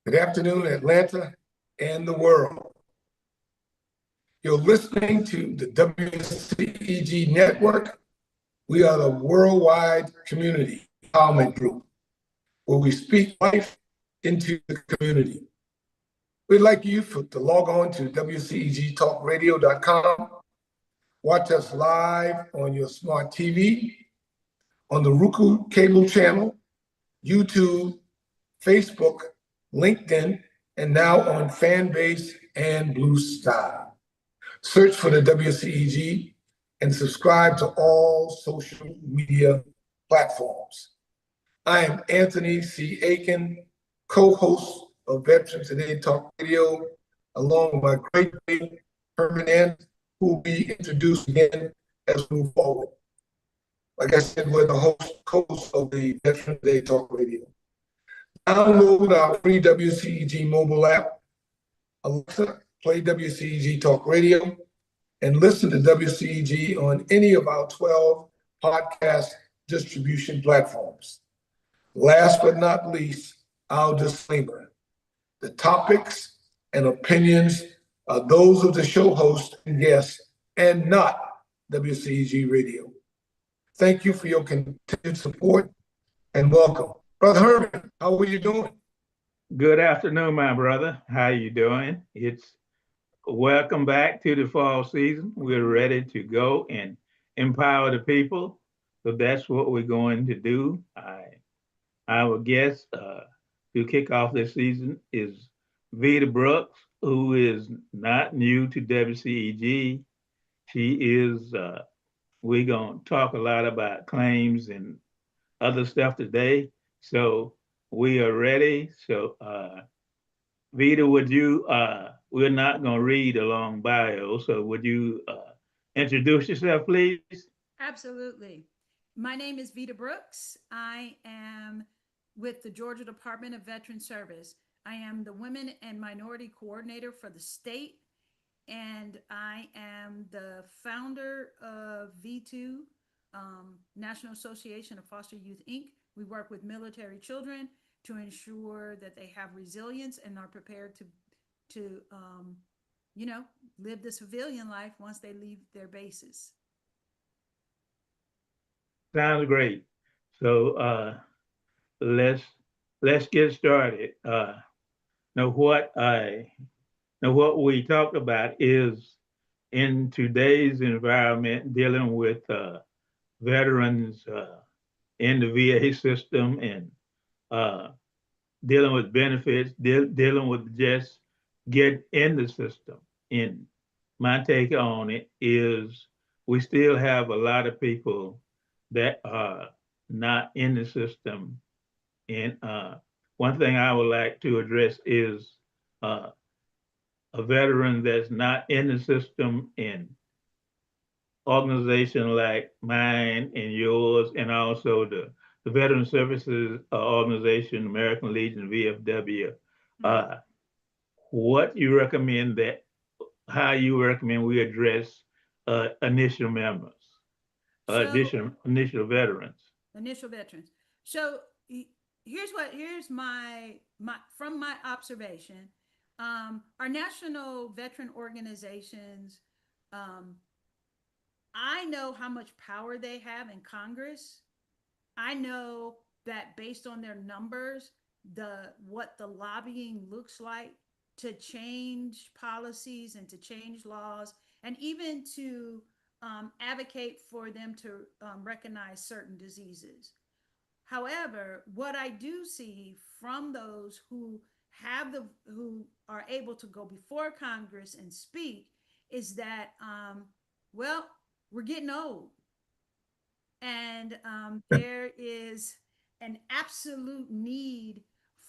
Good afternoon, Atlanta and the world. You're listening to the WCEG Network. We are the worldwide community empowerment group where we speak life into the community. We'd like you to log on to WCEGTalkRadio.com, watch us live on your smart TV, on the Roku cable channel, YouTube, Facebook, LinkedIn, and now on Fanbase and Blue Sky. Search for the WCEG and subscribe to all social media platforms. I am Anthony C. Aiken, co-host of Veterans Today Talk Radio, along with my great friend Herman Anderson, who will be introduced again as we move forward. Like I said, we're the co-host of the Veterans Today Talk Radio. Download our free WCEG mobile app. Alexa, play WCEG Talk Radio, and listen to WCEG on any of our 12 podcast distribution platforms. Last but not least, our disclaimer. The topics and opinions are those of the show host and guests and not WCEG Radio. Thank you for your continued support and welcome. Brother Herman, how are you doing? Good afternoon, my brother. How you doing? It's welcome back to the fall season. We're ready to go and empower the people. So that's what we're going to do. Our guest to kick off this season is Veda Brooks, who is not new to WCEG. She is, we're going to talk a lot about claims and other stuff today. So we are ready. So Veda, would you, we're not going to read a long bio, so would you introduce yourself, please? Absolutely. My name is Veda Brooks. I am with the Georgia Department of Veteran Service. I am the Women and Minority Coordinator for the state, and I am the founder of V2, National Association of Foster Youth, Inc. We work with military children to ensure that they have resilience and are prepared to live the civilian life once they leave their bases. Sounds great. So let's get started. Now what we talk about is in today's environment dealing with veterans in the VA system and dealing with benefits, dealing with just get in the system. And my take on it is we still have a lot of people that are not in the system. And one thing I would like to address is a veteran that's not in the system in organization like mine and yours, and also the Veteran Services Organization, American Legion, VFW. What you recommend how you recommend we address initial members, initial veterans? Initial veterans. So here's my from my observation, our national veteran organizations, I know how much power they have in Congress. I know that based on their numbers, what the lobbying looks like to change policies and to change laws, and even to advocate for them to recognize certain diseases. However, what I do see from those who are able to go before Congress and speak is that, we're getting old. And there is an absolute need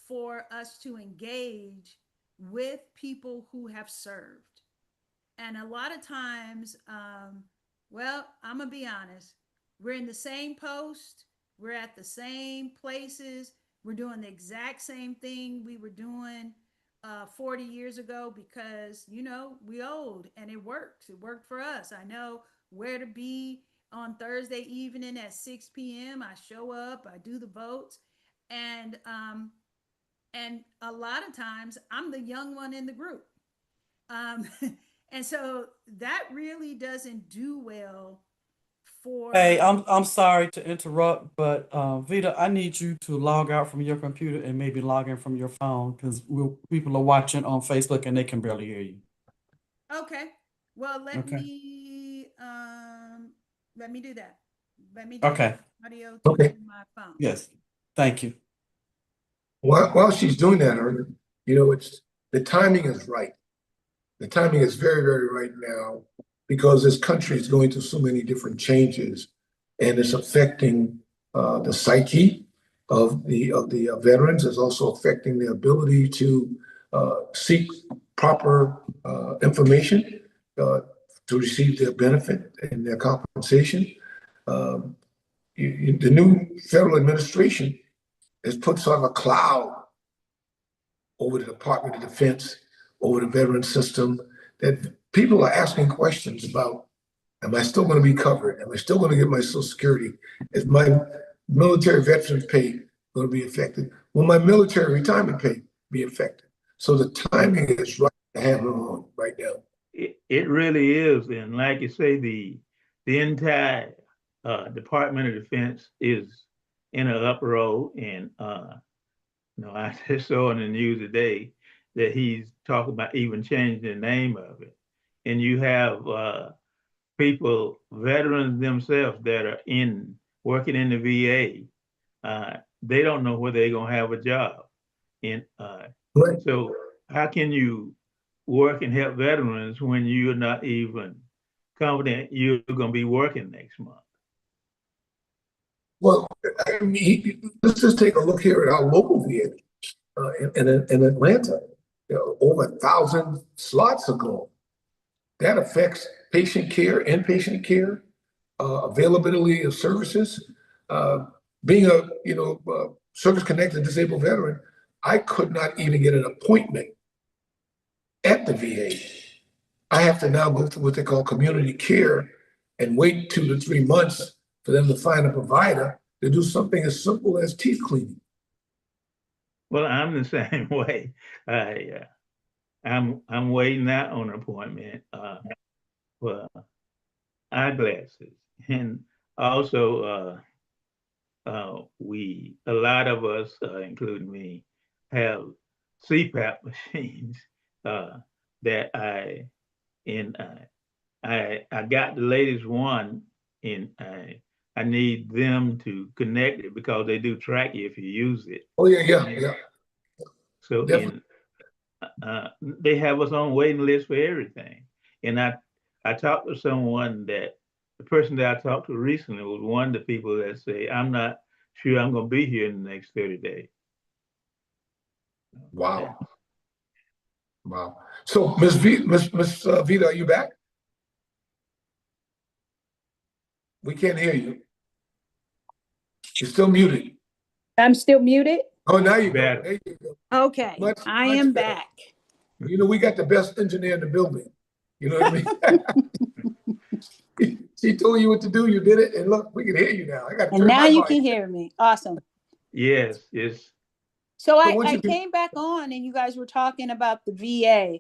for us to engage with people who have served. And a lot of times, I'm gonna be honest, we're in the same post, we're at the same places, we're doing the exact same thing we were doing 40 years ago because, we old and it works. It worked for us. I know where to be on Thursday evening at 6 p.m. I show up, I do the votes. And And a lot of times I'm the young one in the group. Um, and so that really doesn't do well Hey, for, I'm sorry to interrupt, but Vita, I need you to log out from your computer and maybe log in from your phone because people are watching on Facebook and they can barely hear you. okay, well, Okay. let me do that. Let me do Okay. audio Okay. through my phone. Yes. Thank you. While she's doing that, it's the timing is right. The timing is very, very right now because this country is going through so many different changes, and it's affecting the psyche of the veterans. It's also affecting their ability to seek proper information uh, to receive their benefit and their compensation. Um, the new federal administration has put sort of a cloud over the Department of Defense, over the veteran system, that people are asking questions about, am I still going to be covered? Am I still going to get my Social Security? Is my military veterans pay going to be affected? Will my military retirement pay be affected? So the timing is right to have it on right now. It really is. And like you say, the entire Department of Defense is in an uproar. And I just saw in the news today that he's talking about even changing the name of it. And you have people, veterans themselves, that are working in the VA. They don't know whether they're gonna have a job. And Right. so how can you work and help veterans when you're not even confident you're going to be working next month? Well, I mean, let's just take a look here at our local VA in Atlanta. Over 1,000 slots are gone. That affects patient care, inpatient care, availability of services. Uh, Being a service-connected disabled veteran, I could not even get an appointment at the VA. I have to now go through what they call community care and wait 2 to 3 months for them to find a provider to do something as simple as teeth cleaning. Well, I'm the same way. I'm waiting out on an appointment for eyeglasses, and also a lot of us, including me, have CPAP machines that and I got the latest one, and I need them to connect it because they do track you if you use it. Oh yeah. So Definitely. they have us on waiting list for everything. And I talked to someone that the person that I talked to recently was one of the people that say, I'm not sure I'm going to be here in the next 30 days. Wow. Wow. So, Miss Vita, are you back? We can't hear you. You're still muted. I'm still muted. Oh, now you go. Better. There you go. Okay, Much, I much am better. back. We got the best engineer in the building. You know what I mean? She told you what to do, you did it, and look, we can hear you now. I got to And turn now my you volume. can hear me. Awesome. Yes, yes. So So I, once I you can, came back on and you guys were talking about the VA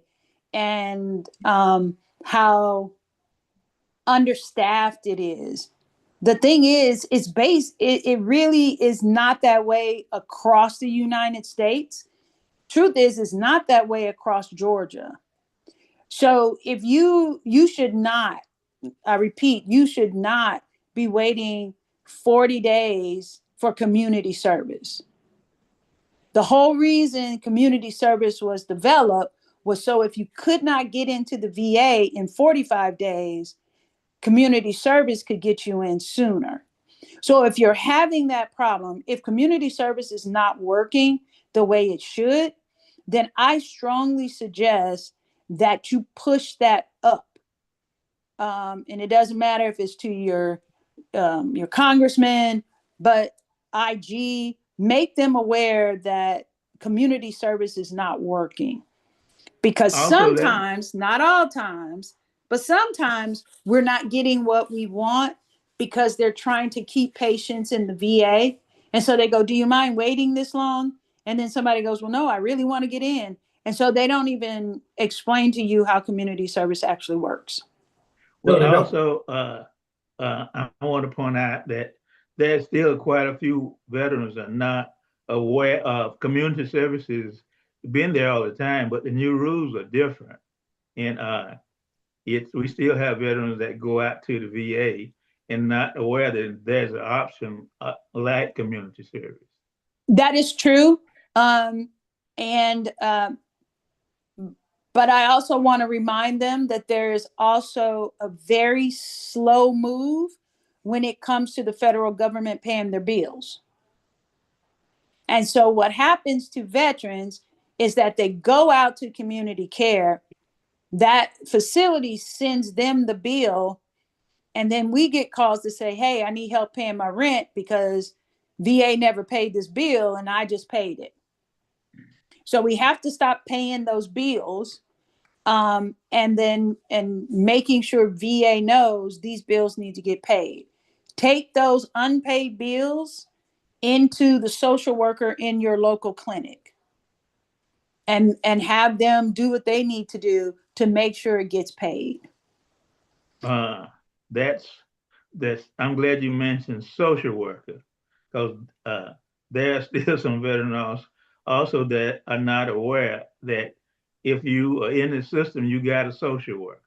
and how understaffed it is. The thing is, it really is not that way across the United States. Truth is, it's not that way across Georgia. So if you should not, I repeat, you should not be waiting 40 days for community service. The whole reason community service was developed was so if you could not get into the VA in 45 days, community service could get you in sooner. So if you're having that problem, if community service is not working the way it should, then I strongly suggest that you push that up. And it doesn't matter if it's to your congressman, but IG, make them aware that community service is not working. Because Also, let sometimes, not all times, but sometimes we're not getting what we want because they're trying to keep patients in the VA. And so they go, do you mind waiting this long? And then somebody goes, well, no, I really want to get in. And so they don't even explain to you how community service actually works. No, Well, they don't. also, I want to point out that there's still quite a few veterans are not aware of community services. Been there all the time, but the new rules are different, and we still have veterans that go out to the VA and not aware that there's an option like community service. That is true. And but I also want to remind them that there is also a very slow move when it comes to the federal government paying their bills. And so what happens to veterans is that they go out to community care, that facility sends them the bill, and then we get calls to say, hey, I need help paying my rent because VA never paid this bill and I just paid it. So we have to stop paying those bills, and making sure VA knows these bills need to get paid. Take those unpaid bills into the social worker in your local clinic and have them do what they need to do to make sure it gets paid. Uh, that's I'm glad you mentioned social worker, because there are still some veterans also that are not aware that if you are in the system, you got a social worker.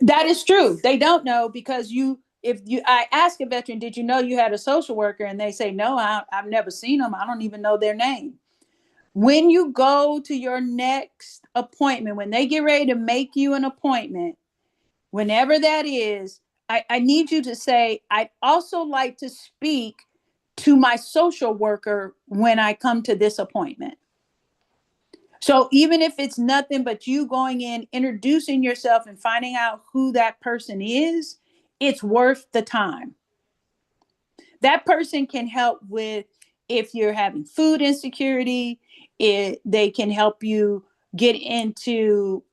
That is true. They don't know because I ask a veteran, did you know you had a social worker? And they say, no, I've never seen them. I don't even know their name. When you go to your next appointment, when they get ready to make you an appointment, whenever that is, I need you to say, I'd also like to speak to my social worker when I come to this appointment. So even if it's nothing but you going in, introducing yourself and finding out who that person is, it's worth the time. That person can help with if you're having food insecurity. They can help you get into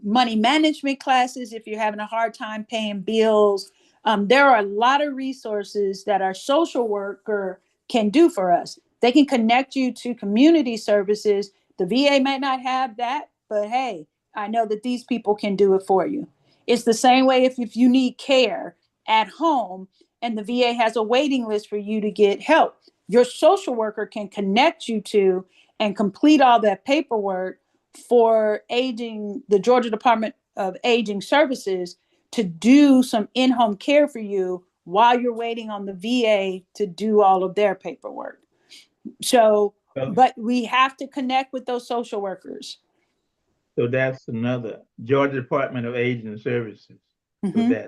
money management classes if you're having a hard time paying bills. There are a lot of resources that our social worker can do for us. They can connect you to community services. The VA might not have that, but hey, I know that these people can do it for you. It's the same way if you need care at home and the VA has a waiting list for you to get help. Your social worker can connect you to and complete all that paperwork for the Georgia Department of Aging Services to do some in-home care for you while you're waiting on the VA to do all of their paperwork. So, but we have to connect with those social workers. So that's another Georgia Department of Aging Services. Mm-hmm. So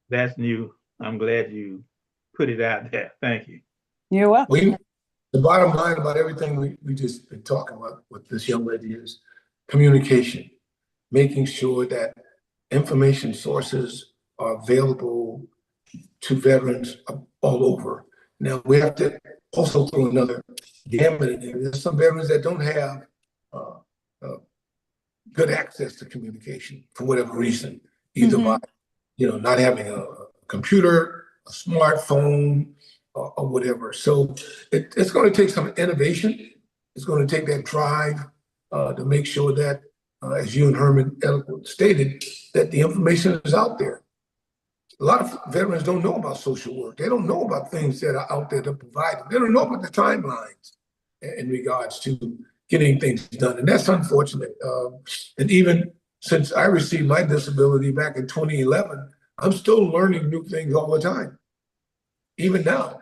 that's new. I'm glad you put it out there. Thank you. You're welcome. The bottom line about everything we just been talking about with this young lady is communication, making sure that information sources are available to veterans all over. Now, we have to also throw another gamut in there. There's some veterans that don't have good access to communication for whatever reason, either by not having a computer, a smartphone, or whatever. So it's going to take some innovation. It's going to take that drive to make sure that, as you and Herman eloquently stated, that the information is out there. A lot of veterans don't know about social work. They don't know about things that are out there to provide them. They don't know about the timelines in regards to getting things done. And that's unfortunate. And even since I received my disability back in 2011, I'm still learning new things all the time, even now.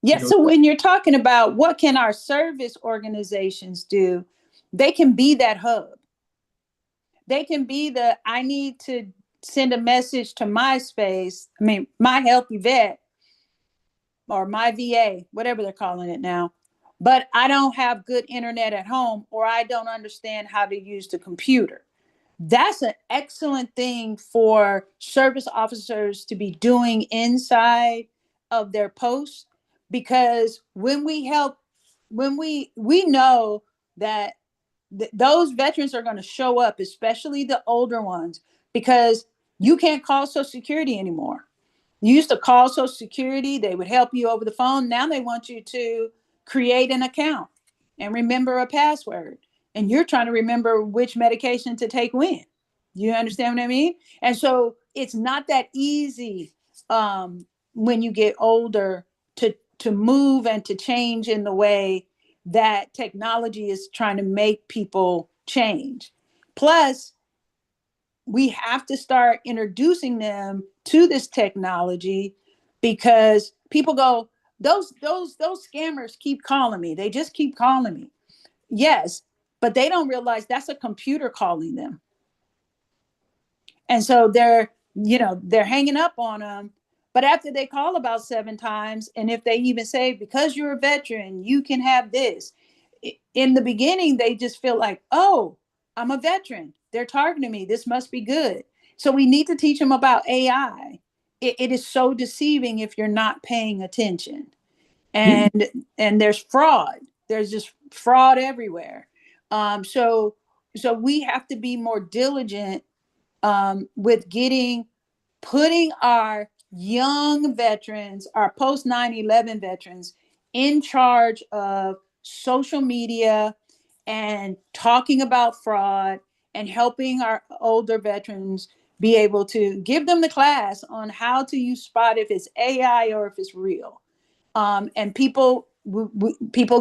Yeah, so when you're talking about what can our service organizations do, they can be that hub. They can be I need to send a message to my Healthy Vet or my VA, whatever they're calling it now, but I don't have good internet at home or I don't understand how to use the computer. That's an excellent thing for service officers to be doing inside of their posts, because when we know that those veterans are going to show up, especially the older ones, because you can't call Social Security anymore. You used to call Social Security, they would help you over the phone. Now they want you to create an account and remember a password. And you're trying to remember which medication to take when. You understand what I mean? And so it's not that easy when you get older to move and to change in the way that technology is trying to make people change. Plus, we have to start introducing them to this technology because people go, those scammers keep calling me. They just keep calling me. Yes, but they don't realize that's a computer calling them. And so they're hanging up on them. But after they call about 7 times, and if they even say, because you're a veteran, you can have this. In the beginning, they just feel like, oh, I'm a veteran. They're targeting me. This must be good. So we need to teach them about AI. It is so deceiving if you're not paying attention. And there's fraud. There's just fraud everywhere. So we have to be more diligent with putting our young veterans, our post 9/11 veterans, in charge of social media and talking about fraud and helping our older veterans be able to give them the class on how to spot if it's AI or if it's real. And people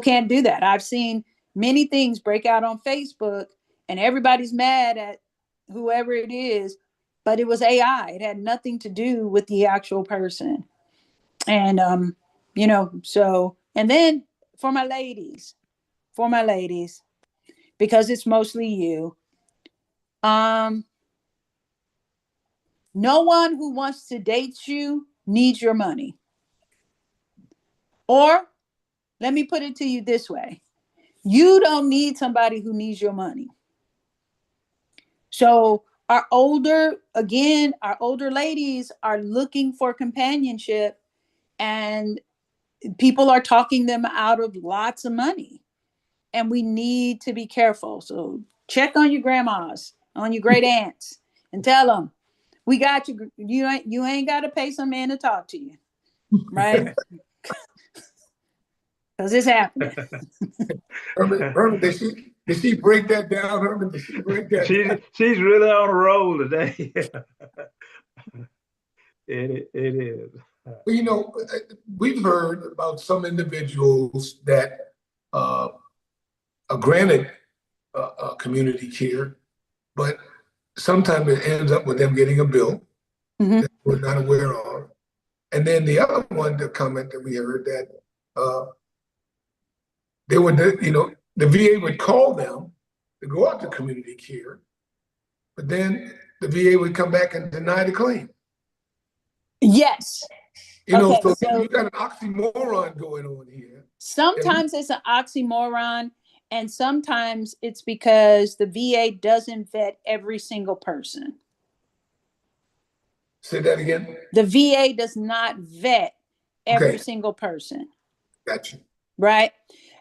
can't do that. I've seen many things break out on Facebook and everybody's mad at whoever it is, but it was AI. It had nothing to do with the actual person. And so, and then for my ladies, because it's mostly you, no one who wants to date you needs your money. Or let me put it to you this way. You don't need somebody who needs your money. So our older ladies are looking for companionship, and people are talking them out of lots of money. And we need to be careful. So check on your grandmas, on your great aunts, and tell them, we got you. You ain't got to pay some man to talk to you, right? Because it's happening. Herman, did she break that down, Herman? Did she break that down? She's really on a roll today. It is. Well, we've heard about some individuals that are granted community care, but sometimes it ends up with them getting a bill that we're not aware of. And then the other one, the comment that we heard that they would, the VA would call them to go out to community care, but then the VA would come back and deny the claim. Yes. So you got an oxymoron going on here. Sometimes it's an oxymoron, and sometimes it's because the VA doesn't vet every single person. Say that again. The VA does not vet every single person. Gotcha. Right?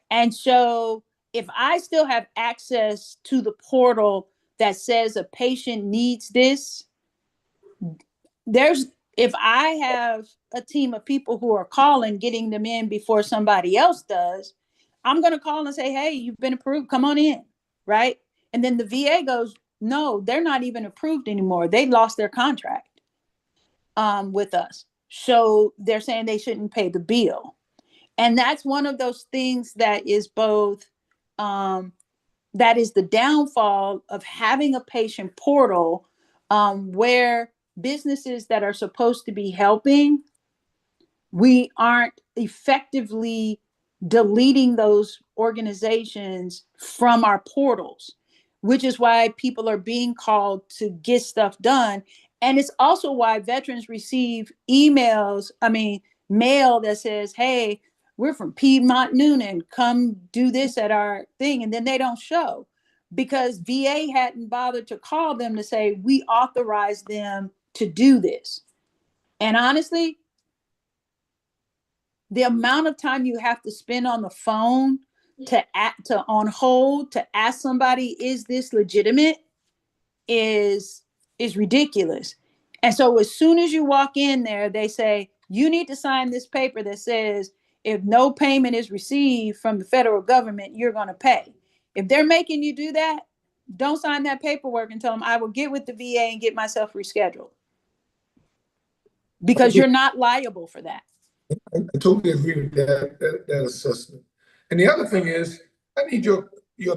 And so if I still have access to the portal that says a patient needs this, if I have a team of people who are calling, getting them in before somebody else does, I'm going to call and say, hey, you've been approved. Come on in. Right? And then the VA goes, no, they're not even approved anymore. They lost their contract with us. So they're saying they shouldn't pay the bill. And that's one of those things that is both, that is the downfall of having a patient portal where businesses that are supposed to be helping, we aren't effectively deleting those organizations from our portals, which is why people are being called to get stuff done. And it's also why veterans receive mail that says, hey, we're from Piedmont Noonan, come do this at our thing. And then they don't show because VA hadn't bothered to call them to say, we authorize them to do this. And honestly, the amount of time you have to spend on the phone to on hold to ask somebody, is this legitimate, is ridiculous. And so as soon as you walk in there, they say, you need to sign this paper that says, if no payment is received from the federal government, you're going to pay. If they're making you do that, don't sign that paperwork and tell them I will get with the VA and get myself rescheduled, because you're not liable for that. I totally agree with that assessment. And the other thing is, I need your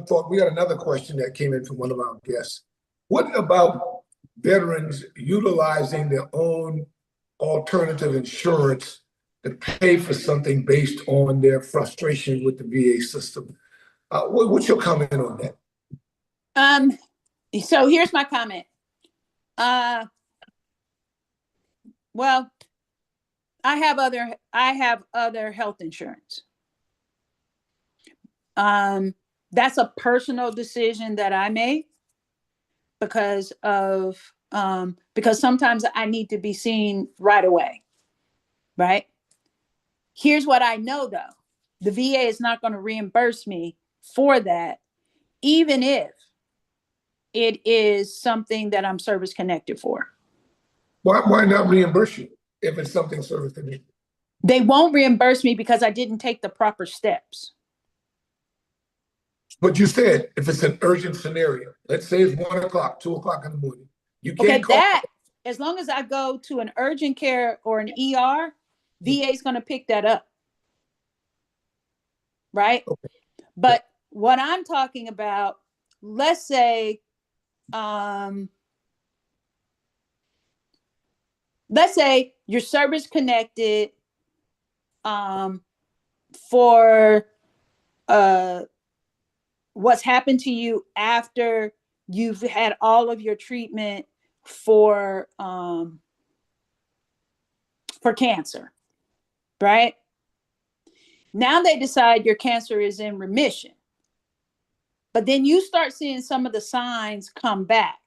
thought. We got another question that came in from one of our guests. What about veterans utilizing their own alternative insurance to pay for something based on their frustration with the VA system? What's your comment on that? So here's my comment. Well, I have other health insurance. That's a personal decision that I made because sometimes I need to be seen right away, right? Here's what I know though. The VA is not going to reimburse me for that, even if it is something that I'm service connected for. Why not reimburse you if it's something service connected? They won't reimburse me because I didn't take the proper steps. But you said if it's an urgent scenario, let's say it's 1 o'clock, 2 o'clock in the morning, you can't call. That, as long as I go to an urgent care or an ER, VA is going to pick that up. Right? Okay. But what I'm talking about, let's say you're service connected for what's happened to you after you've had all of your treatment for cancer, right? Now they decide your cancer is in remission, but then you start seeing some of the signs come back,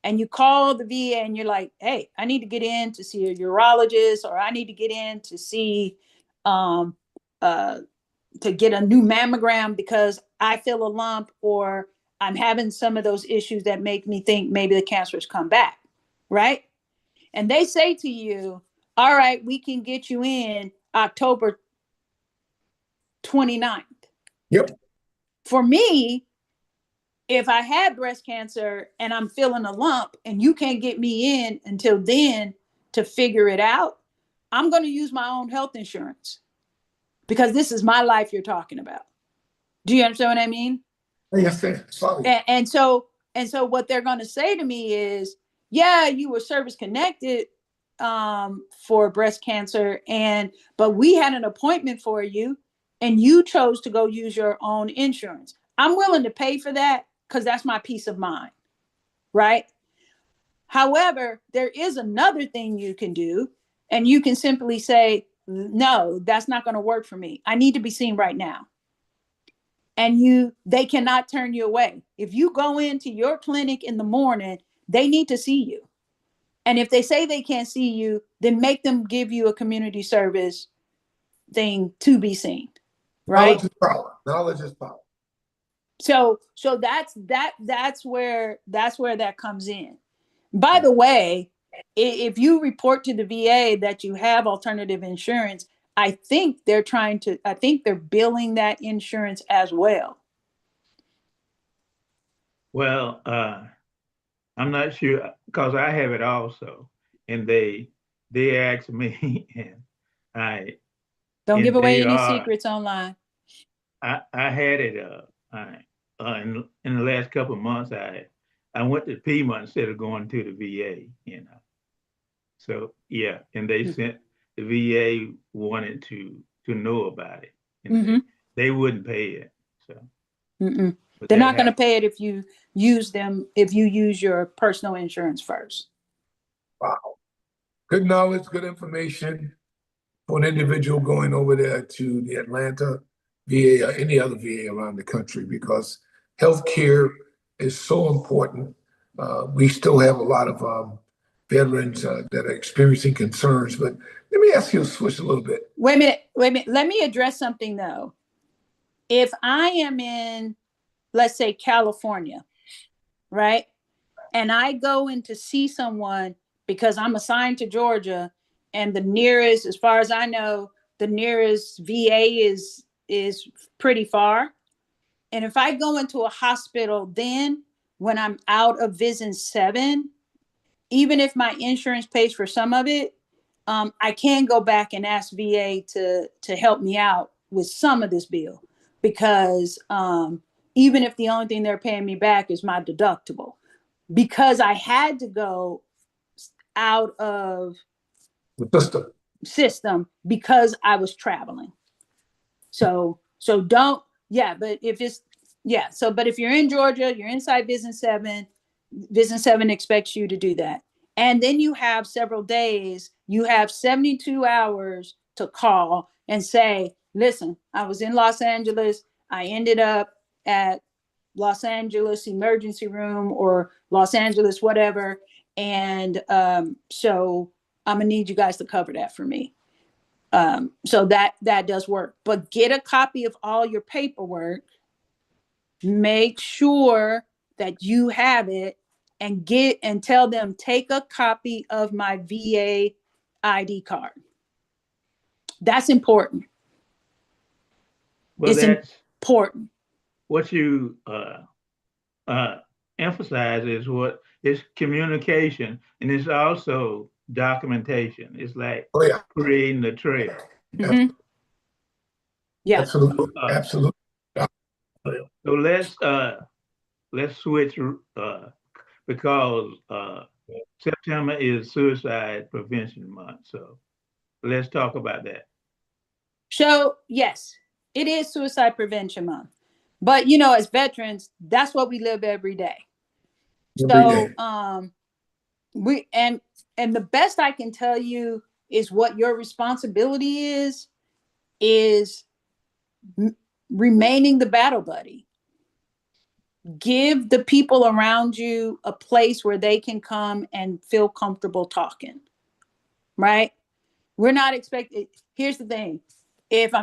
and you call the VA and you're like, hey, I need to get in to see a urologist, or I need to get in to see to get a new mammogram because I feel a lump, or I'm having some of those issues that make me think maybe the cancer has come back, right? And they say to you, all right, we can get you in October 29th. Yep. For me, if I had breast cancer and I'm feeling a lump and you can't get me in until then to figure it out, I'm going to use my own health insurance, because this is my life you're talking about. Do you understand what I mean? Yes, sir. Sorry. And so what they're going to say to me is, yeah, you were service connected for breast cancer, but we had an appointment for you and you chose to go use your own insurance. I'm willing to pay for that because that's my peace of mind, right? However, there is another thing you can do, and you can simply say, no, that's not going to work for me. I need to be seen right now. And they cannot turn you away. If you go into your clinic in the morning, they need to see you. And if they say they can't see you, then make them give you a community service thing to be seen, right? Knowledge is power. Knowledge is power. So that's where that comes in. By the way, if you report to the VA that you have alternative insurance, I think they're billing that insurance as well. Well, I'm not sure, because I have it also, and they asked me, and Don't and give away they any secrets online. I had it in the last couple of months. I went to Piedmont instead of going to the VA, So yeah, and they sent the VA wanted to know about it, and they wouldn't pay it. So they're not going to pay it if you use your personal insurance first. Wow. Good knowledge, good information for an individual going over there to the Atlanta VA or any other VA around the country, because healthcare is so important. We still have a lot of veterans that are experiencing concerns. But let me ask you to switch a little bit. Wait a minute. Let me address something though. If I am in, let's say, California, right? And I go in to see someone because I'm assigned to Georgia, and the nearest, as far as I know, the nearest VA is pretty far. And if I go into a hospital then when I'm out of Vision 7, even if my insurance pays for some of it, I can go back and ask VA to help me out with some of this bill, because even if the only thing they're paying me back is my deductible, because I had to go out of the system because I was traveling. So don't, yeah, but if it's, yeah, so, but if you're in Georgia, you're inside Vision 7, Vision 7 expects you to do that. And then you have several days, you have 72 hours to call and say, listen, I was in Los Angeles. I ended up at Los Angeles emergency room or Los Angeles, whatever. And so I'm gonna need you guys to cover that for me. So that does work, but get a copy of all your paperwork, make sure that you have it, and tell them, take a copy of my VA ID card. That's important. Well, It's that's important. what you emphasize is what is communication, and it's also documentation. It's like Oh yeah, creating the trail. Mhm. Yeah. absolutely, absolutely. So let's switch because September is Suicide Prevention Month. So let's talk about that. So yes, it is Suicide Prevention Month, but you know, as veterans, that's what we live every day. Every So day. we and the best I can tell you is what your responsibility is remaining the battle buddy. Give the people around you a place where they can come and feel comfortable talking, right? We're not expected. Here's the thing. If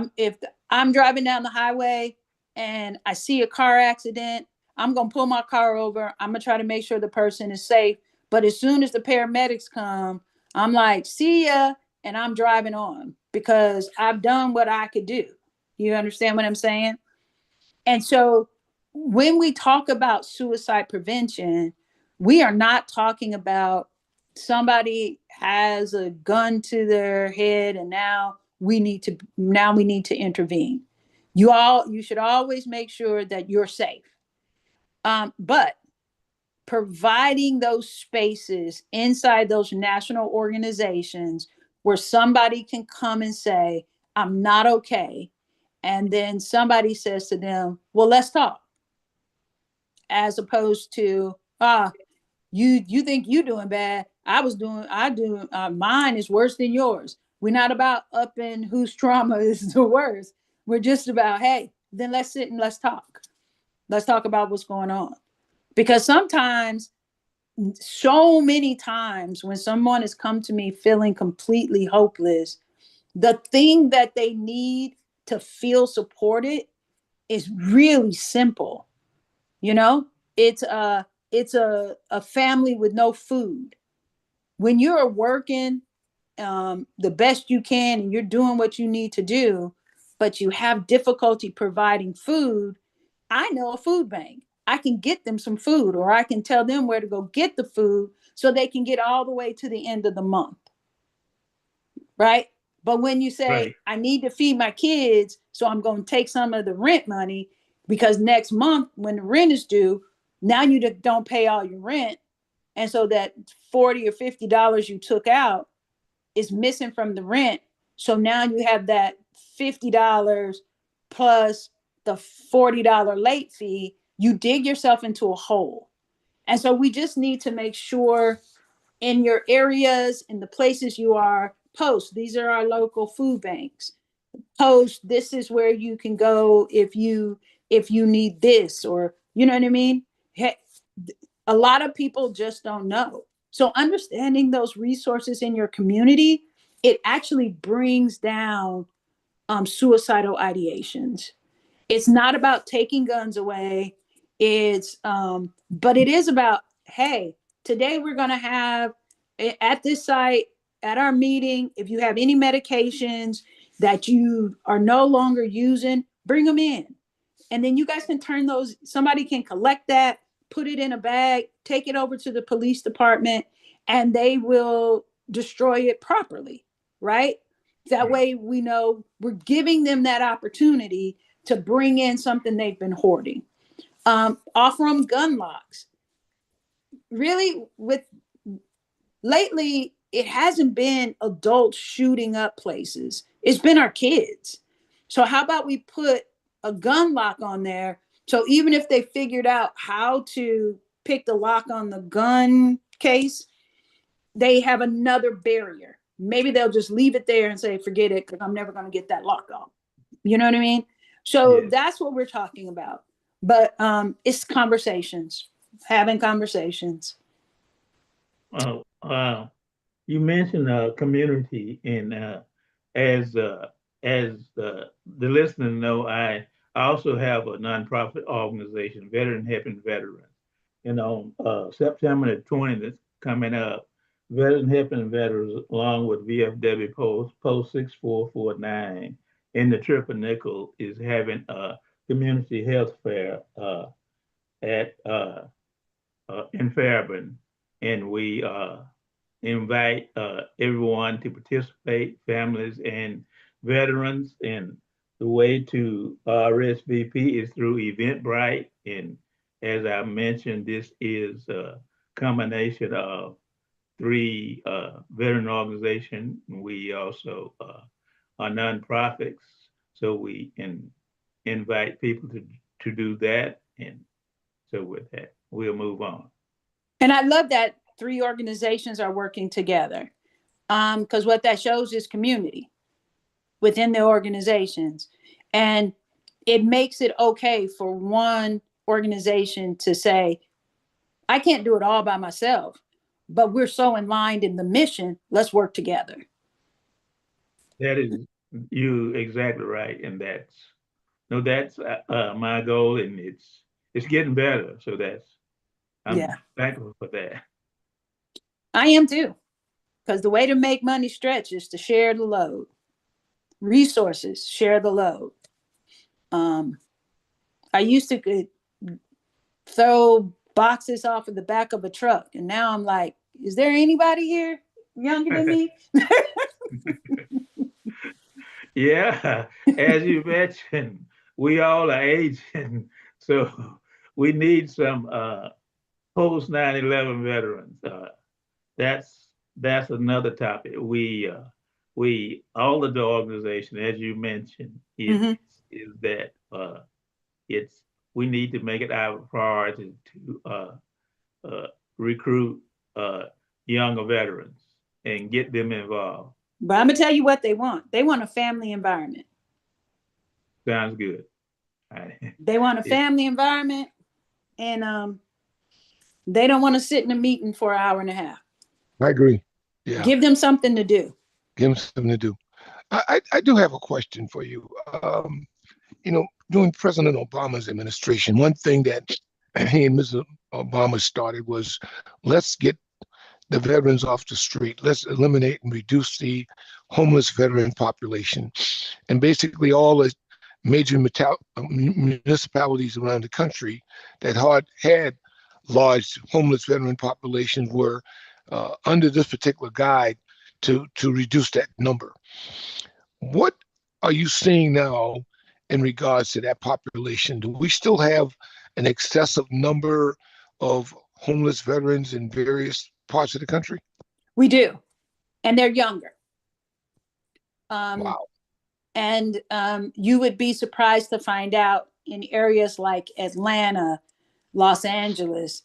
I'm driving down the highway and I see a car accident, I'm going to pull my car over. I'm going to try to make sure the person is safe. But as soon as the paramedics come, I'm like, see ya, and I'm driving on because I've done what I could do. You understand what I'm saying? And so when we talk about suicide prevention, we are not talking about somebody has a gun to their head and now we need to intervene. You should always make sure that you're safe. But providing those spaces inside those national organizations where somebody can come and say, I'm not okay. And then somebody says to them, well, let's talk. As opposed to, you think you doing bad. Mine is worse than yours. We're not about upping whose trauma is the worst. We're just about, hey, then let's sit and let's talk. Let's talk about what's going on. Because sometimes, so many times when someone has come to me feeling completely hopeless, the thing that they need to feel supported is really simple. You know, it's a family with no food. When you're working the best you can and you're doing what you need to do, but you have difficulty providing food, I know a food bank. I can get them some food, or I can tell them where to go get the food so they can get all the way to the end of the month. Right? But when you say, Right. I need to feed my kids, so I'm going to take some of the rent money because next month when the rent is due, now you don't pay all your rent. And so that $40 or $50 you took out is missing from the rent. So now you have that $50 plus the $40 late fee. You dig yourself into a hole. And so we just need to make sure in your areas, in the places you are, post, these are our local food banks. Post, this is where you can go if you need this, or you know what I mean? Hey, a lot of people just don't know. So understanding those resources in your community, it actually brings down suicidal ideations. It's not about taking guns away. But it is about, hey, today we're going to have at this site, at our meeting, if you have any medications, that you are no longer using, bring them in. And then you guys can turn those, somebody can collect that, put it in a bag, take it over to the police department, and they will destroy it properly, right? That way we know we're giving them that opportunity to bring in something they've been hoarding. Offer them gun locks. Really, with lately, it hasn't been adults shooting up places. It's been our kids. So how about we put a gun lock on there? So even if they figured out how to pick the lock on the gun case, they have another barrier. Maybe they'll just leave it there and say, forget it, because I'm never going to get that lock off. You know what I mean? So that's what we're talking about. But it's conversations, having conversations. You mentioned community, and as the listeners know, I also have a nonprofit organization, Veteran Helping Veterans. And on September the 20th, that's coming up, Veteran Helping Veterans, along with VFW Post 6449 in the Triple Nickel, is having a community health fair at in Fairburn, and we invite everyone to participate, families and veterans. And the way to RSVP is through Eventbrite. And as I mentioned, this is a combination of three veteran organizations. We also are nonprofits, so we can invite people to do that. And so with that, we'll move on. And I love that 3 organizations are working together, because what that shows is community within the organizations. And it makes it okay for one organization to say, I can't do it all by myself, but we're so aligned in the mission, let's work together. That is you exactly right. And that's my goal, and it's getting better. So I'm thankful for that. I am too, because the way to make money stretch is to share the load. Resources, share the load. I used to throw boxes off of the back of a truck, and now I'm like, is there anybody here younger than me? Yeah, as you mentioned, we all are aging, so we need some post 9/11 veterans. That's another topic. We all of the organization, as you mentioned, is that it's we need to make it our priority to recruit younger veterans and get them involved. But I'm gonna tell you what they want. They want a family environment. Sounds good. They want a family environment, and they don't want to sit in a meeting for an hour and a half. I agree. Yeah. Give them something to do. Give them something to do. I do have a question for you. During President Obama's administration, one thing that he and Mr. Obama started was, let's get the veterans off the street. Let's eliminate and reduce the homeless veteran population. And basically all the major municipalities around the country that had large homeless veteran populations were under this particular guide to reduce that number. What are you seeing now in regards to that population? Do we still have an excessive number of homeless veterans in various parts of the country? We do, and they're younger. Wow. And you would be surprised to find out in areas like Atlanta, Los Angeles,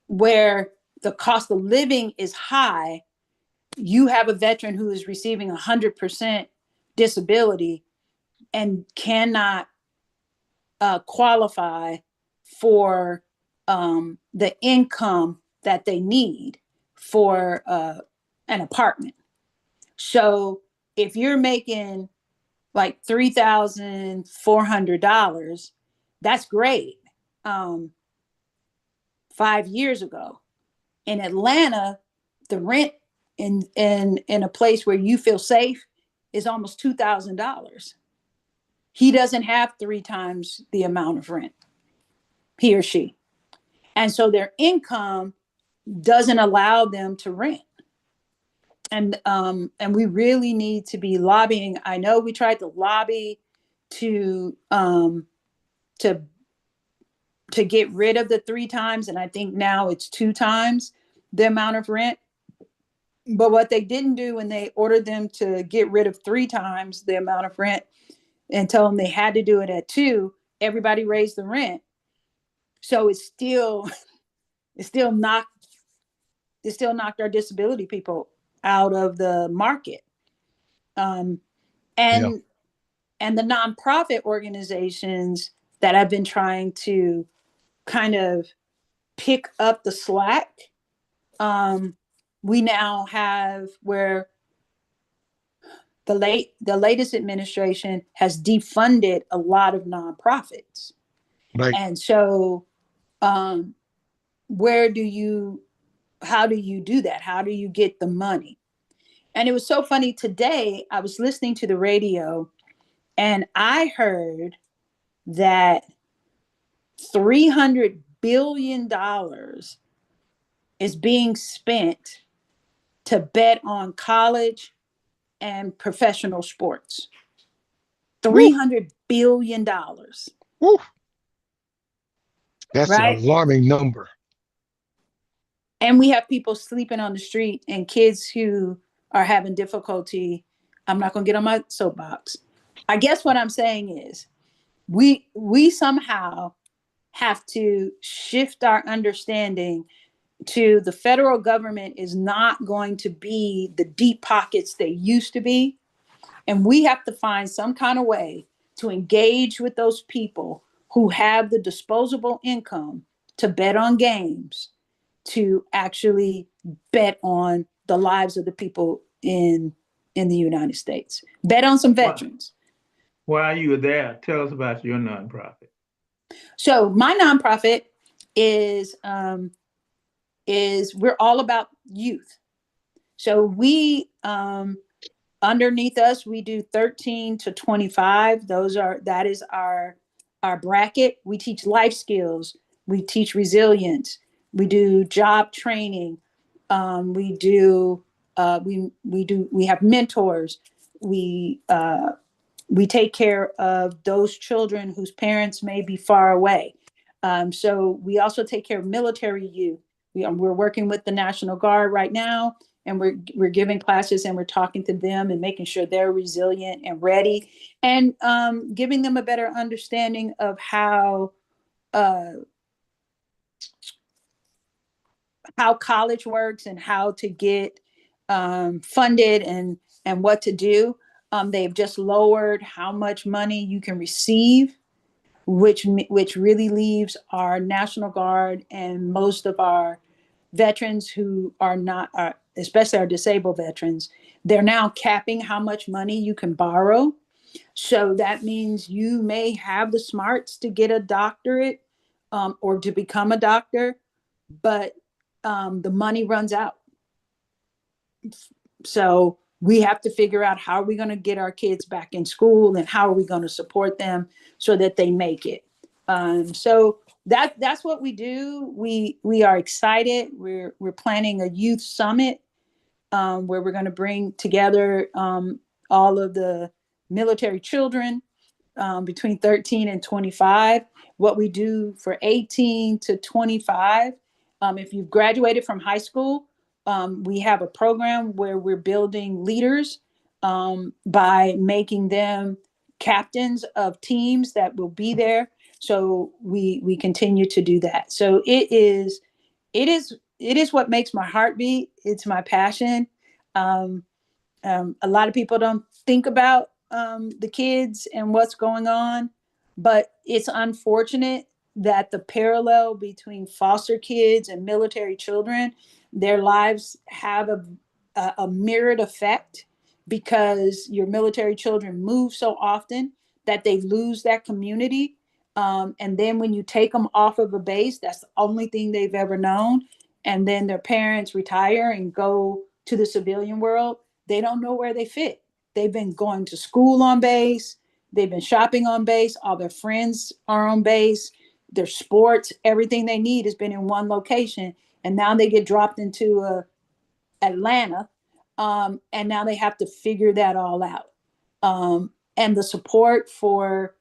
where the cost of living is high, you have a veteran who is receiving 100% disability and cannot qualify for the income that they need for an apartment. So if you're making like $3,400, that's great. 5 years ago in Atlanta, the rent in a place where you feel safe is almost $2,000. He doesn't have 3 times the amount of rent, he or she. And so their income doesn't allow them to rent. And we really need to be lobbying. I know we tried to lobby to get rid of the 3 times, and I think now it's 2 times the amount of rent. But what they didn't do when they ordered them to get rid of 3 times the amount of rent and told them they had to do it at 2, everybody raised the rent. So it still knocked our disability people out of the market. And the nonprofit organizations that have been trying to kind of pick up the slack, we now have where the latest administration has defunded a lot of nonprofits. Right. And so how do you do that? How do you get the money? And it was so funny today, I was listening to the radio and I heard that $300 billion is being spent to bet on college and professional sports. $300 billion. Woo. That's Right? an alarming number. And we have people sleeping on the street and kids who are having difficulty. I'm not going to get on my soapbox. I guess what I'm saying is we somehow have to shift our understanding to the federal government is not going to be the deep pockets they used to be. And we have to find some kind of way to engage with those people who have the disposable income to bet on games, to actually bet on the lives of the people in the United States. Bet on some veterans. While you were there, tell us about your nonprofit. So my nonprofit is we're all about youth. So we underneath us, we do 13 to 25. That is our bracket. We teach life skills. We teach resilience. We do job training. We have mentors. We take care of those children whose parents may be far away. So we also take care of military youth. We're working with the National Guard right now, and we're giving classes and we're talking to them and making sure they're resilient and ready, and giving them a better understanding of how college works and how to get funded and what to do. They've just lowered how much money you can receive, which really leaves our National Guard and most of our veterans who are not, especially our disabled veterans, they're now capping how much money you can borrow. So that means you may have the smarts to get a doctorate or to become a doctor, but the money runs out. So we have to figure out how are we going to get our kids back in school and how are we going to support them so that they make it. So that's what we do. We are excited. We're planning a youth summit where we're going to bring together all of the military children between 13 and 25. What we do for 18 to 25, if you've graduated from high school, we have a program where we're building leaders by making them captains of teams that will be there. So we continue to do that. So it is what makes my heart beat. It's my passion. A lot of people don't think about the kids and what's going on, but it's unfortunate that the parallel between foster kids and military children, their lives have a mirrored effect because your military children move so often that they lose that community. And then when you take them off of a base, that's the only thing they've ever known. And then their parents retire and go to the civilian world. They don't know where they fit. They've been going to school on base. They've been shopping on base. All their friends are on base. Their sports, everything they need has been in one location. And now they get dropped into Atlanta. And now they have to figure that all out. And the support for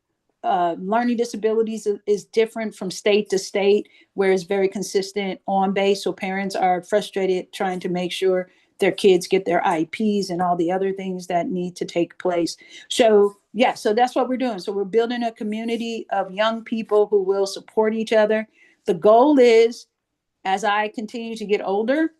learning disabilities is different from state to state, where it's very consistent on base. So parents are frustrated trying to make sure their kids get their IEPs and all the other things that need to take place. So yeah, so that's what we're doing. So we're building a community of young people who will support each other. The goal is, as I continue to get older,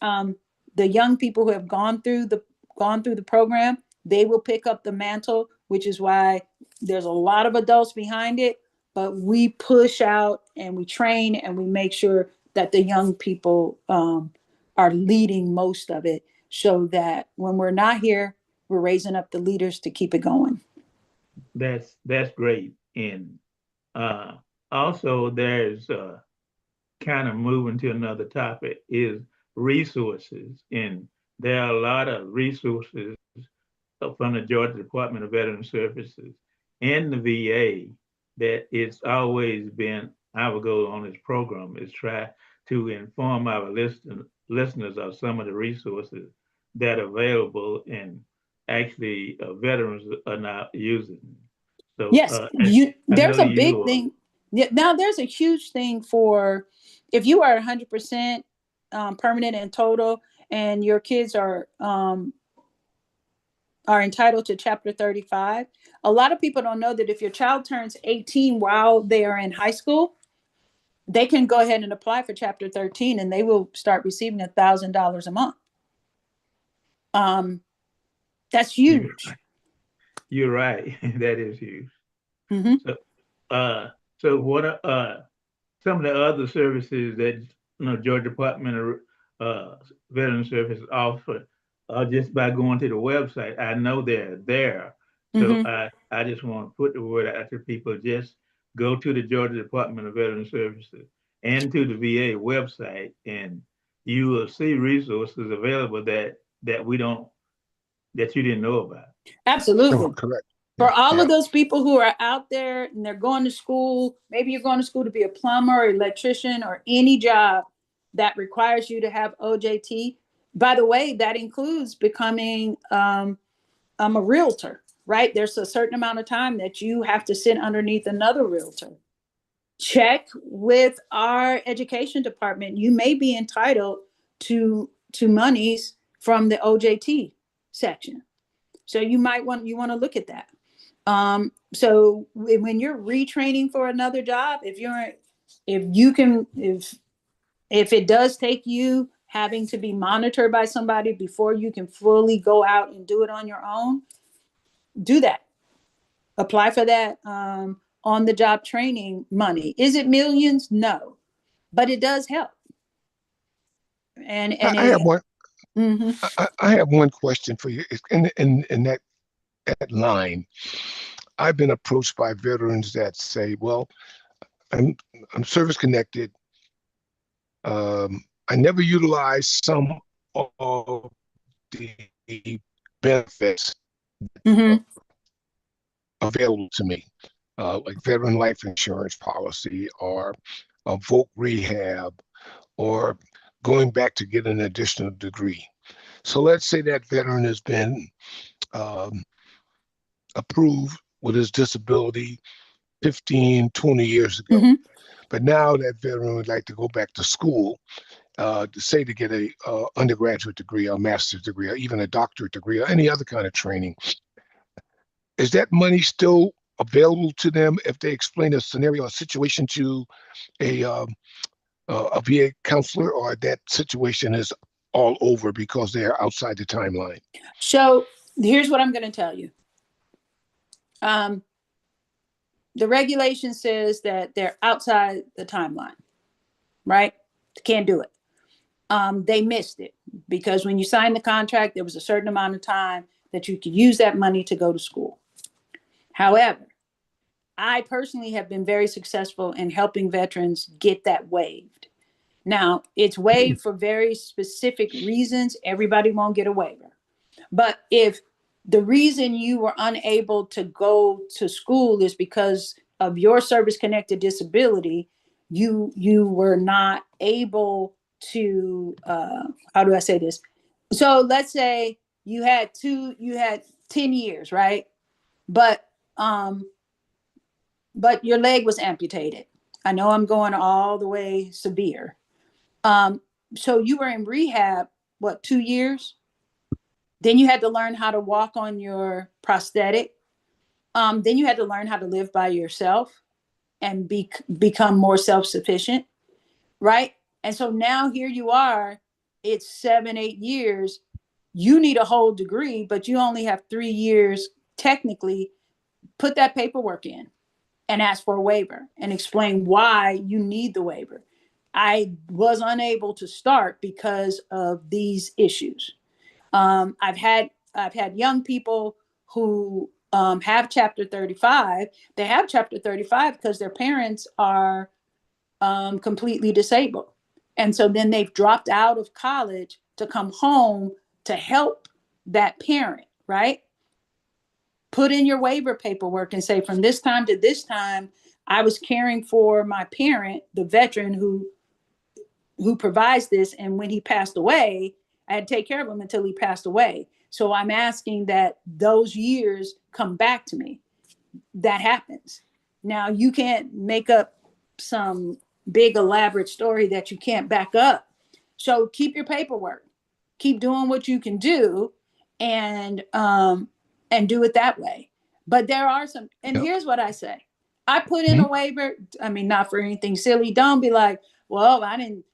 the young people who have gone through the program, they will pick up the mantle, which is why there's a lot of adults behind it, but we push out and we train and we make sure that the young people are leading most of it, so that when we're not here, we're raising up the leaders to keep it going. That's great. And also there's kind of moving to another topic is resources. And there are a lot of resources from the Georgia Department of Veteran Services and the VA that it's always been our goal on this program is try to inform our listeners of some of the resources that are available and actually veterans are not using. So Yes, there's a big thing. Yeah, now there's a huge thing for if you are 100% permanent and total, and your kids are entitled to Chapter 35. A lot of people don't know that if your child turns 18 while they are in high school, they can go ahead and apply for Chapter 13, and they will start receiving $1,000 a month. That's huge. You're right. That is huge. Mm-hmm. So what are some of the other services that Georgia Department of Veteran Services offer? Just by going to the website, I know they're there. So Mm-hmm. I just want to put the word out to people. Just go to the Georgia Department of Veteran Services and to the VA website, and you will see resources available that you didn't know about. Absolutely. Oh, correct. For Yeah, all yeah. of those people who are out there and they're going to school, maybe you're going to school to be a plumber or electrician or any job that requires you to have OJT. By the way, that includes becoming a realtor, right? There's a certain amount of time that you have to sit underneath another realtor. Check with our education department. You may be entitled to monies from the OJT section. So you want to look at that. So when you're retraining for another job, if it does take you having to be monitored by somebody before you can fully go out and do it on your own, do that. Apply for that on the job training money. Is it millions? No, but it does help. And I have one. Mm-hmm. I have one question for you. It's in that line, I've been approached by veterans that say, "Well, I'm service connected. I never utilized some of the benefits Mm-hmm. available to me, like veteran life insurance policy or voc rehab or going back to get an additional degree." So let's say that veteran has been um, approved with his disability 15, 20 years ago. Mm-hmm. But now that veteran would like to go back to school, say to get a undergraduate degree or master's degree or even a doctorate degree or any other kind of training. Is that money still available to them if they explain a scenario or situation to a VA counselor, or that situation is all over because they are outside the timeline? So here's what I'm going to tell you. The regulation says that they're outside the timeline, right? Can't do it. They missed it because when you signed the contract, there was a certain amount of time that you could use that money to go to school. However, I personally have been very successful in helping veterans get that waived. Now, it's waived for very specific reasons. Everybody won't get a waiver. But if the reason you were unable to go to school is because of your service connected disability. You were not able to, how do I say this? So let's say you had 10 years, right? But your leg was amputated. I know I'm going all the way severe. So you were in rehab, what, 2 years? Then you had to learn how to walk on your prosthetic. Then you had to learn how to live by yourself and become more self-sufficient, right? And so now here you are, it's 7, 8 years. You need a whole degree, but you only have 3 years technically. Put that paperwork in and ask for a waiver and explain why you need the waiver. I was unable to start because of these issues. I've had young people who have Chapter 35. They have Chapter 35 because their parents are completely disabled. And so then they've dropped out of college to come home to help that parent, right? Put in your waiver paperwork and say, from this time to this time, I was caring for my parent, the veteran who provides this. And when he passed away, I had to take care of him until he passed away. So I'm asking that those years come back to me. That happens. Now, you can't make up some big elaborate story that you can't back up. So keep your paperwork, keep doing what you can do, and do it that way. But there are some, and Yep. here's what I say. I put in a waiver. I mean, not for anything silly. Don't be like, well, I didn't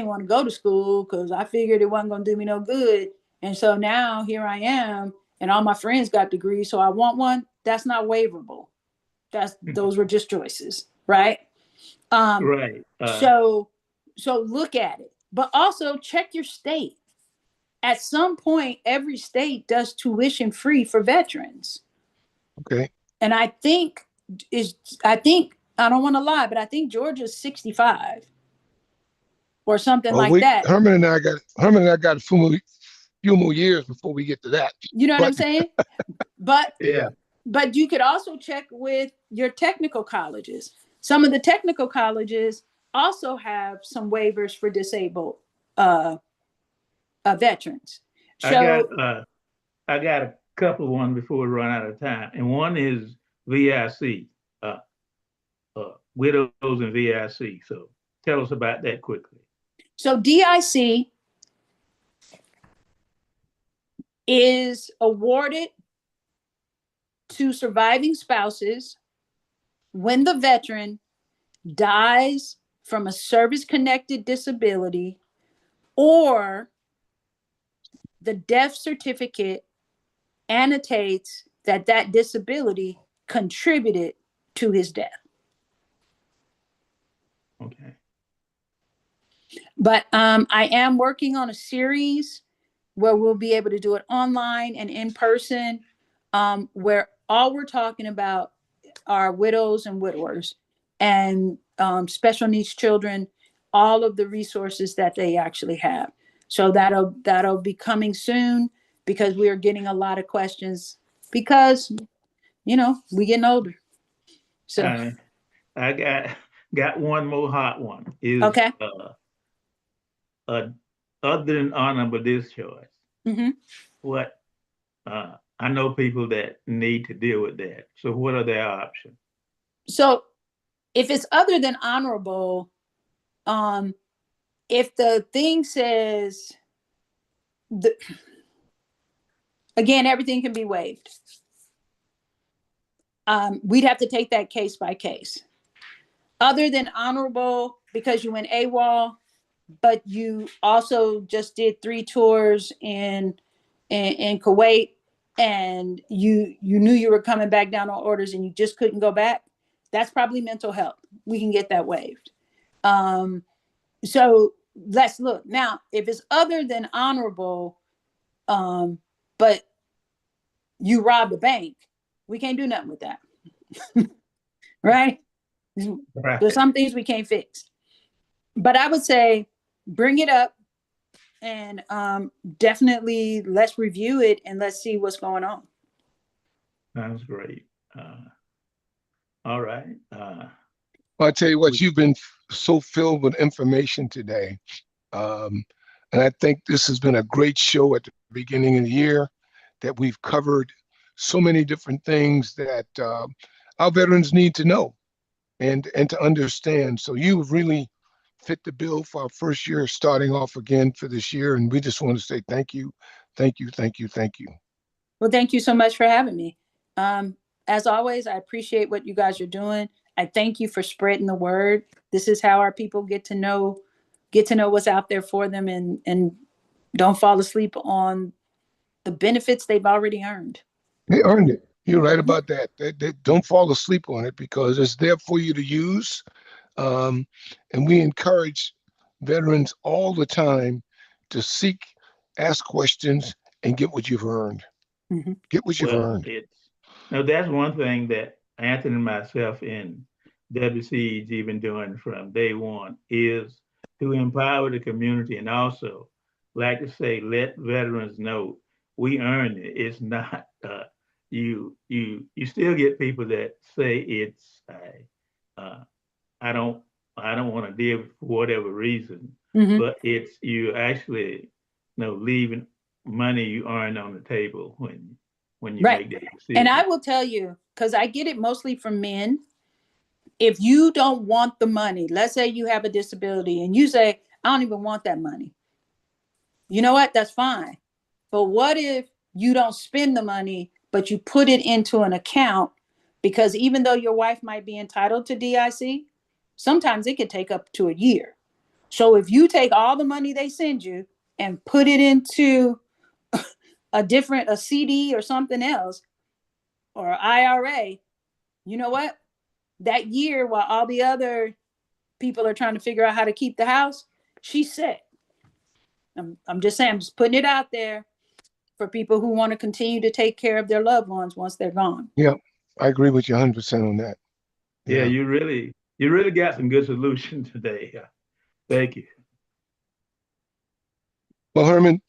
want to go to school because I figured it wasn't going to do me no good. And so now here I am, and all my friends got degrees, so I want one. That's not waiverable. Those were just choices, right? Right. So look at it, but also check your state. At some point, every state does tuition free for veterans. Okay. And I think I don't want to lie, but I think Georgia's 65 or something Well, like that. Herman and I got a few more years before we get to that. You know what I'm saying? But Yeah. But you could also check with your technical colleges. Some of the technical colleges also have some waivers for disabled veterans. So I got a couple of ones before we run out of time, and one is VIC, widows and VIC. So tell us about that quickly. So DIC is awarded to surviving spouses when the veteran dies from a service-connected disability or the death certificate annotates that disability contributed to his death. Okay. But I am working on a series where we'll be able to do it online and in person, where all we're talking about are widows and widowers and special needs children, all of the resources that they actually have. So that'll be coming soon because we are getting a lot of questions because, we're getting older. So I got one more hot one. Is okay. Other than honorable discharge, what I know people that need to deal with that. So what are their options? So if it's other than honorable, if the thing says, again, everything can be waived. We'd have to take that case by case. Other than honorable, because you went AWOL, but you also just did 3 tours in Kuwait, and you knew you were coming back down on orders and you just couldn't go back, that's probably mental health. We can get that waived. So let's look. Now, if it's other than honorable, but you robbed a bank, we can't do nothing with that. Right? Right. There's some things we can't fix. But I would say bring it up and definitely let's review it and let's see what's going on. Sounds great. All right. I'll tell you what, We- you've been so filled with information today. Um, and I think this has been a great show at the beginning of the year, that we've covered so many different things that our veterans need to know and to understand. So you've really fit the bill for our first year starting off again for this year. And we just want to say thank you, thank you, thank you, thank you. Well, thank you so much for having me. As always, I appreciate what you guys are doing. I thank you for spreading the word. This is how our people get to know what's out there for them, and don't fall asleep on the benefits they've already earned. They earned it. You're right about that. They don't fall asleep on it because it's there for you to use. And we encourage veterans all the time to seek, ask questions, and get what you've earned. Mm-hmm. Get what you've Well, earned. that's one thing that Anthony and myself in WCEG been doing from day one is to empower the community and also, like to say, let veterans know we earned it. It's not you still get people that say it's I don't want to deal for whatever reason, Mm-hmm. but it's you actually leaving money you earn on the table when you Right. make that decision. And I will tell you, because I get it mostly from men, if you don't want the money, let's say you have a disability and you say, I don't even want that money. You know what? That's fine. But what if you don't spend the money, but you put it into an account? Because even though your wife might be entitled to DIC, sometimes it could take up to a year. So if you take all the money they send you and put it into a CD or something else, or IRA, you know what? That year, while all the other people are trying to figure out how to keep the house, she's set. I'm just saying, I'm just putting it out there for people who want to continue to take care of their loved ones once they're gone. Yeah, I agree with you 100% on that. Yeah, Yeah. you really got some good solutions today. Thank you. Well, Herman,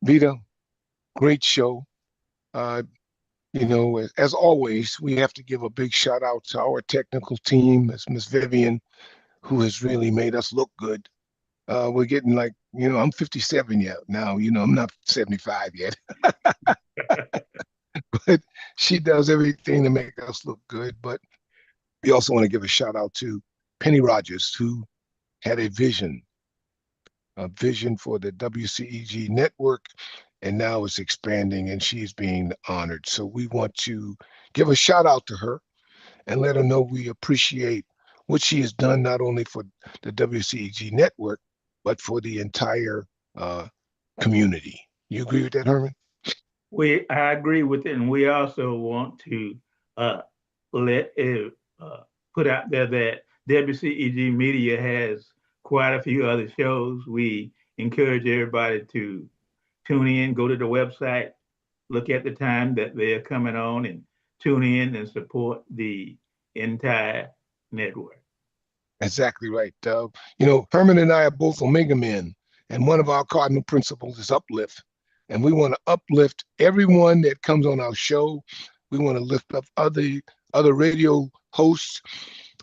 Veda, great show. Uh, as always, we have to give a big shout out to our technical team, as Miss Vivian, who has really made us look good. We're getting like, I'm 57 yet now, I'm not 75 yet, but she does everything to make us look good. But we also want to give a shout out to Penny Rogers, who had a vision for the WCEG network, and now it's expanding and she's being honored. So we want to give a shout out to her and let her know we appreciate what she has done, not only for the WCEG network, but for the entire community. You agree with that, Herman? I agree with it, and we also want to uh, let put out there that WCEG Media has quite a few other shows. We encourage everybody to tune in, go to the website, look at the time that they're coming on, and tune in and support the entire network. Exactly right. Herman and I are both Omega men, and one of our cardinal principles is uplift. And we want to uplift everyone that comes on our show. We want to lift up other radio hosts,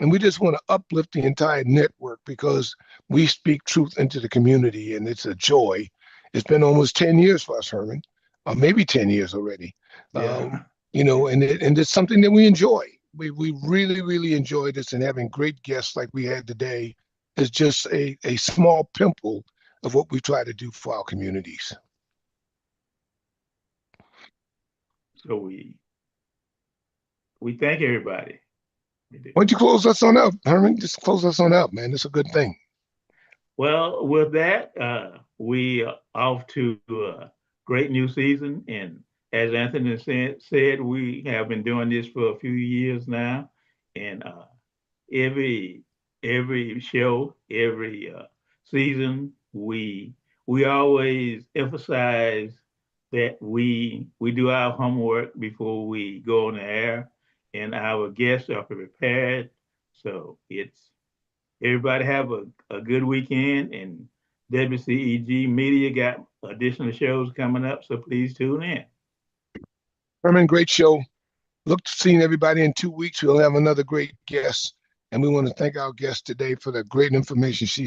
and we just want to uplift the entire network because we speak truth into the community, and it's a joy. It's been almost 10 years for us, Herman, or maybe 10 years already. Yeah. And it's something that we enjoy. We really, really enjoy this, and having great guests like we had today is just a small pimple of what we try to do for our communities. So we thank everybody. Why don't you close us on out, Herman? Just close us on out, man. It's a good thing. Well, with that, we are off to a great new season. And as Anthony said, we have been doing this for a few years now. And every show, every season, we always emphasize that we do our homework before we go on the air, and our guests are prepared. So it's everybody have a good weekend, and WCEG Media got additional shows coming up, so please tune in. Herman, great show. Look to seeing everybody in 2 weeks. We'll have another great guest. And we want to thank our guest today for the great information she's